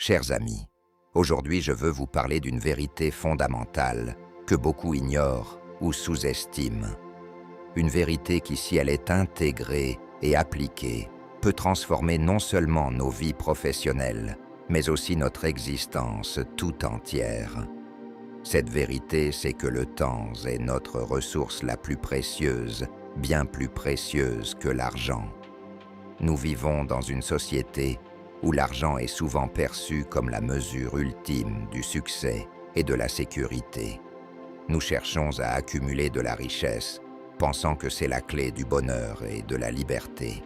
Chers amis, aujourd'hui je veux vous parler d'une vérité fondamentale que beaucoup ignorent ou sous-estiment. Une vérité qui, si elle est intégrée et appliquée, peut transformer non seulement nos vies professionnelles, mais aussi notre existence tout entière. Cette vérité, c'est que le temps est notre ressource la plus précieuse, bien plus précieuse que l'argent. Nous vivons dans une société où l'argent est souvent perçu comme la mesure ultime du succès et de la sécurité. Nous cherchons à accumuler de la richesse, pensant que c'est la clé du bonheur et de la liberté.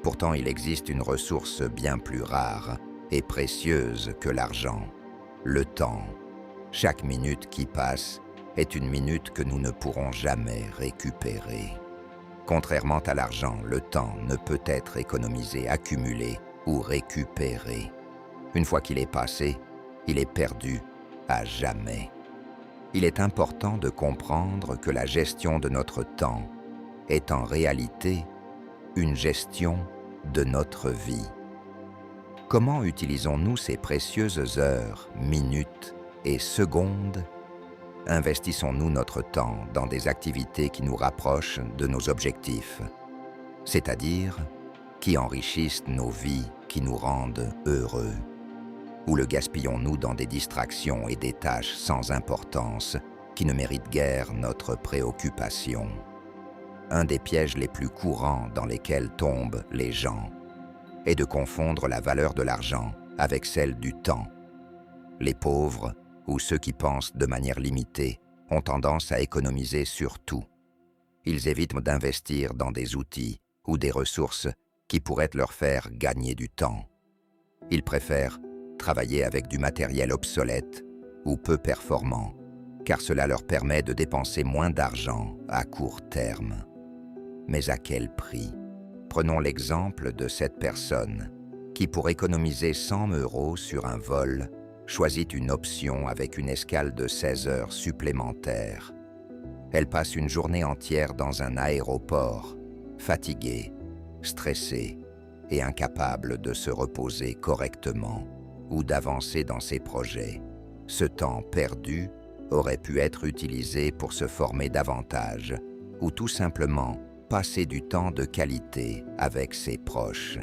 Pourtant, il existe une ressource bien plus rare et précieuse que l'argent, le temps. Chaque minute qui passe est une minute que nous ne pourrons jamais récupérer. Contrairement à l'argent, le temps ne peut être économisé, accumulé ou récupéré. Une fois qu'il est passé, il est perdu à jamais. Il est important de comprendre que la gestion de notre temps est en réalité une gestion de notre vie. Comment utilisons-nous ces précieuses heures, minutes et secondes? Investissons-nous notre temps dans des activités qui nous rapprochent de nos objectifs, c'est-à-dire qui enrichissent nos vies, qui nous rendent heureux? Ou le gaspillons-nous dans des distractions et des tâches sans importance qui ne méritent guère notre préoccupation? Un des pièges les plus courants dans lesquels tombent les gens est de confondre la valeur de l'argent avec celle du temps. Les pauvres, ou ceux qui pensent de manière limitée, ont tendance à économiser sur tout. Ils évitent d'investir dans des outils ou des ressources qui pourraient leur faire gagner du temps. Ils préfèrent travailler avec du matériel obsolète ou peu performant, car cela leur permet de dépenser moins d'argent à court terme. Mais à quel prix? Prenons l'exemple de cette personne qui, pour économiser 100 € sur un vol, choisit une option avec une escale de 16 heures supplémentaires. Elle passe une journée entière dans un aéroport, fatiguée, stressée et incapable de se reposer correctement ou d'avancer dans ses projets. Ce temps perdu aurait pu être utilisé pour se former davantage ou tout simplement passer du temps de qualité avec ses proches.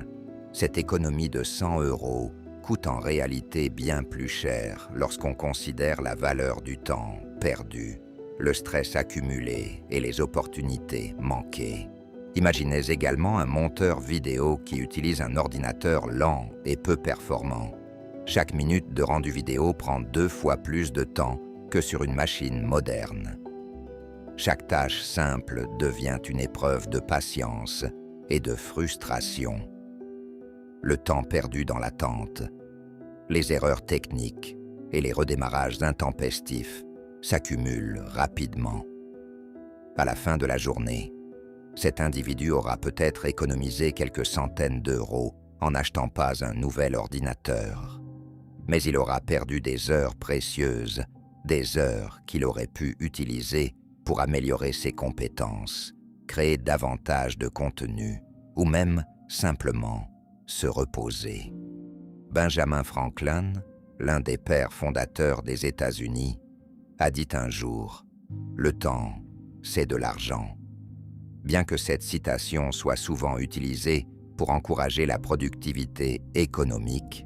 Cette économie de 100 € coûte en réalité bien plus cher lorsqu'on considère la valeur du temps perdu, le stress accumulé et les opportunités manquées. Imaginez également un monteur vidéo qui utilise un ordinateur lent et peu performant. Chaque minute de rendu vidéo prend 2 fois plus de temps que sur une machine moderne. Chaque tâche simple devient une épreuve de patience et de frustration. Le temps perdu dans l'attente, les erreurs techniques et les redémarrages intempestifs s'accumulent rapidement. À la fin de la journée, cet individu aura peut-être économisé quelques centaines d'euros en n'achetant pas un nouvel ordinateur. Mais il aura perdu des heures précieuses, des heures qu'il aurait pu utiliser pour améliorer ses compétences, créer davantage de contenu ou même simplement se reposer. Benjamin Franklin, l'un des pères fondateurs des États-Unis, a dit un jour « Le temps, c'est de l'argent ». Bien que cette citation soit souvent utilisée pour encourager la productivité économique,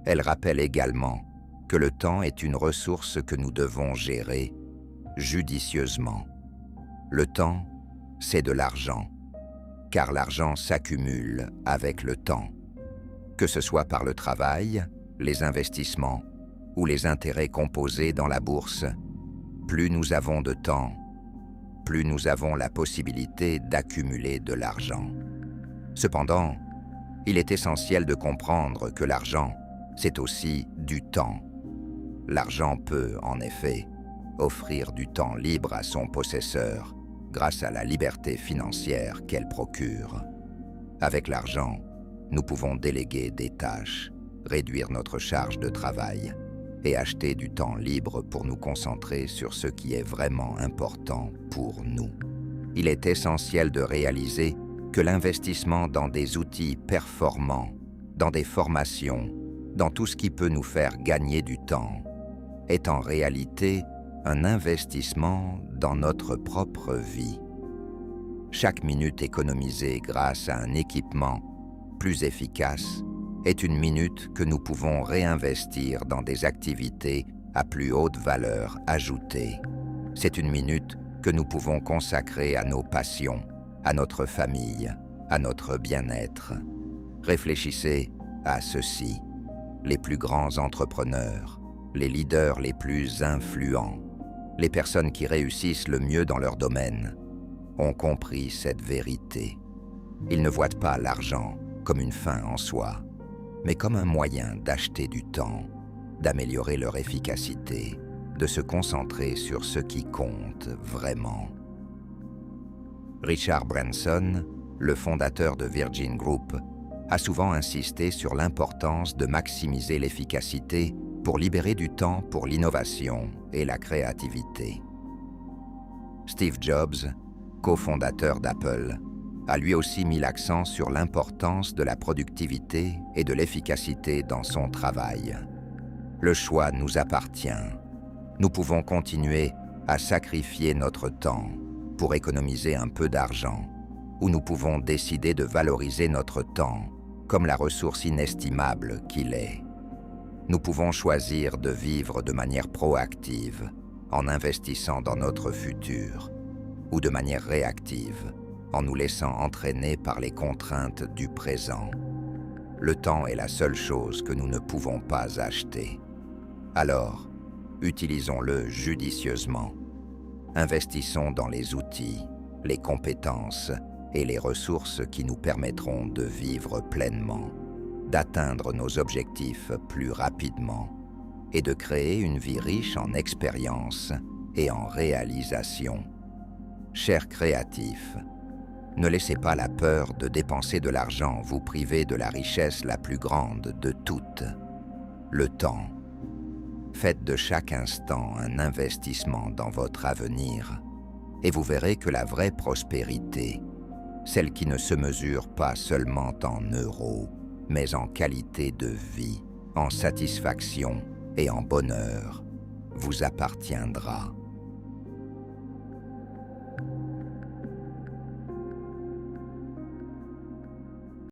elle rappelle également que le temps est une ressource que nous devons gérer judicieusement. Le temps, c'est de l'argent, car l'argent s'accumule avec le temps. Que ce soit par le travail, les investissements ou les intérêts composés dans la bourse, plus nous avons de temps, plus nous avons la possibilité d'accumuler de l'argent. Cependant, il est essentiel de comprendre que l'argent, c'est aussi du temps. L'argent peut, en effet, offrir du temps libre à son possesseur grâce à la liberté financière qu'elle procure. Avec l'argent, nous pouvons déléguer des tâches, réduire notre charge de travail et acheter du temps libre pour nous concentrer sur ce qui est vraiment important pour nous. Il est essentiel de réaliser que l'investissement dans des outils performants, dans des formations dans tout ce qui peut nous faire gagner du temps, est en réalité un investissement dans notre propre vie. Chaque minute économisée grâce à un équipement plus efficace est une minute que nous pouvons réinvestir dans des activités à plus haute valeur ajoutée. C'est une minute que nous pouvons consacrer à nos passions, à notre famille, à notre bien-être. Réfléchissez à ceci. Les plus grands entrepreneurs, les leaders les plus influents, les personnes qui réussissent le mieux dans leur domaine, ont compris cette vérité. Ils ne voient pas l'argent comme une fin en soi, mais comme un moyen d'acheter du temps, d'améliorer leur efficacité, de se concentrer sur ce qui compte vraiment. Richard Branson, le fondateur de Virgin Group, a souvent insisté sur l'importance de maximiser l'efficacité pour libérer du temps pour l'innovation et la créativité. Steve Jobs, cofondateur d'Apple, a lui aussi mis l'accent sur l'importance de la productivité et de l'efficacité dans son travail. Le choix nous appartient. Nous pouvons continuer à sacrifier notre temps pour économiser un peu d'argent, ou nous pouvons décider de valoriser notre temps comme la ressource inestimable qu'il est. Nous pouvons choisir de vivre de manière proactive en investissant dans notre futur, ou de manière réactive en nous laissant entraîner par les contraintes du présent. Le temps est la seule chose que nous ne pouvons pas acheter. Alors, utilisons-le judicieusement. Investissons dans les outils, les compétences et les ressources qui nous permettront de vivre pleinement, d'atteindre nos objectifs plus rapidement et de créer une vie riche en expériences et en réalisations. Chers créatifs, ne laissez pas la peur de dépenser de l'argent vous priver de la richesse la plus grande de toutes, le temps. Faites de chaque instant un investissement dans votre avenir et vous verrez que la vraie prospérité, celle qui ne se mesure pas seulement en euros, mais en qualité de vie, en satisfaction et en bonheur, vous appartiendra.